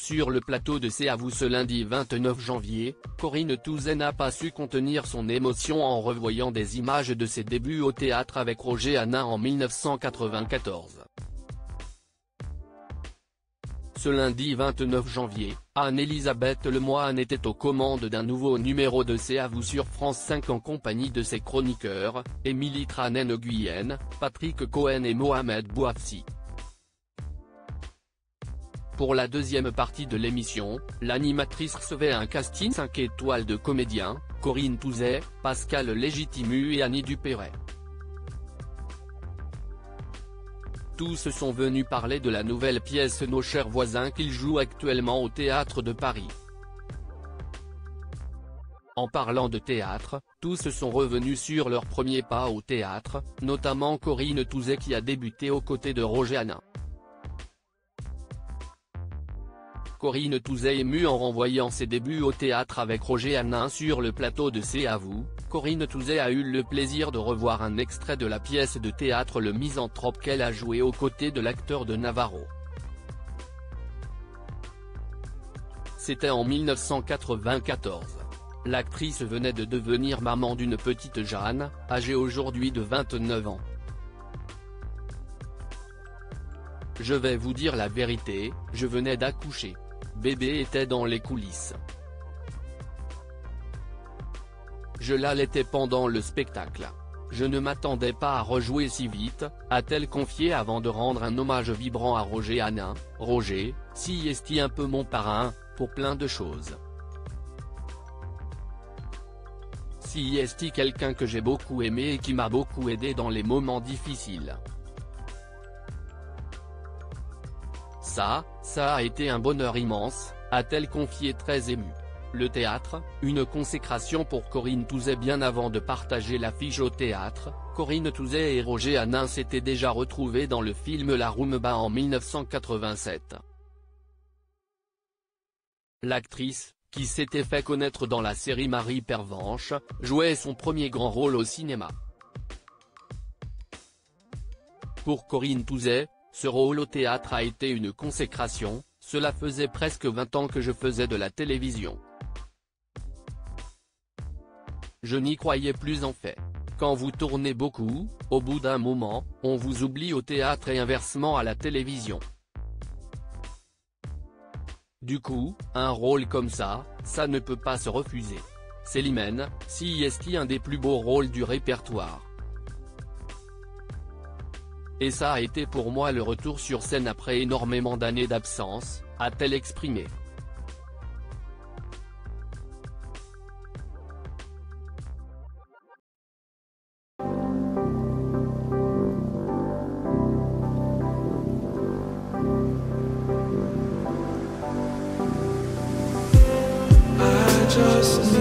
Sur le plateau de C'est à vous ce lundi 29 janvier, Corinne Touzé n'a pas su contenir son émotion en revoyant des images de ses débuts au théâtre avec Roger Hanin en 1994. Ce lundi 29 janvier, Anne-Elisabeth Lemoine était aux commandes d'un nouveau numéro de C'est à vous sur France 5 en compagnie de ses chroniqueurs, Émilie Tranen-Guyenne, Patrick Cohen et Mohamed Bouafsi. Pour la deuxième partie de l'émission, l'animatrice recevait un casting 5 étoiles de comédiens, Corinne Touzé, Pascal Légitimu et Annie Dupéret. Tous sont venus parler de la nouvelle pièce Nos chers voisins qu'ils jouent actuellement au Théâtre de Paris. En parlant de théâtre, tous sont revenus sur leur premier pas au théâtre, notamment Corinne Touzé qui a débuté aux côtés de Roger Hanin. Corinne Touzé émue en renvoyant ses débuts au théâtre avec Roger Hanin sur le plateau de C'est à vous. Corinne Touzé a eu le plaisir de revoir un extrait de la pièce de théâtre Le Misanthrope qu'elle a joué aux côtés de l'acteur de Navarro. C'était en 1994. L'actrice venait de devenir maman d'une petite Jeanne, âgée aujourd'hui de 29 ans. Je vais vous dire la vérité, je venais d'accoucher. Bébé était dans les coulisses. Je l'allaitais pendant le spectacle. Je ne m'attendais pas à rejouer si vite, a-t-elle confié avant de rendre un hommage vibrant à Roger Hanin. Roger, si est un peu mon parrain, pour plein de choses. Si est quelqu'un que j'ai beaucoup aimé et qui m'a beaucoup aidé dans les moments difficiles. Ça a été un bonheur immense, a-t-elle confié très émue. Le théâtre, une consécration pour Corinne Touzé. Bien avant de partager l'affiche au théâtre, Corinne Touzé et Roger Hanin s'étaient déjà retrouvés dans le film La Rumba en 1987. L'actrice, qui s'était fait connaître dans la série Marie Pervenche, jouait son premier grand rôle au cinéma. Pour Corinne Touzé, ce rôle au théâtre a été une consécration, cela faisait presque 20 ans que je faisais de la télévision. Je n'y croyais plus en fait. Quand vous tournez beaucoup, au bout d'un moment, on vous oublie au théâtre et inversement à la télévision. Du coup, un rôle comme ça ne peut pas se refuser. Célimène, si est un des plus beaux rôles du répertoire. Et ça a été pour moi le retour sur scène après énormément d'années d'absence, a-t-elle exprimé. Just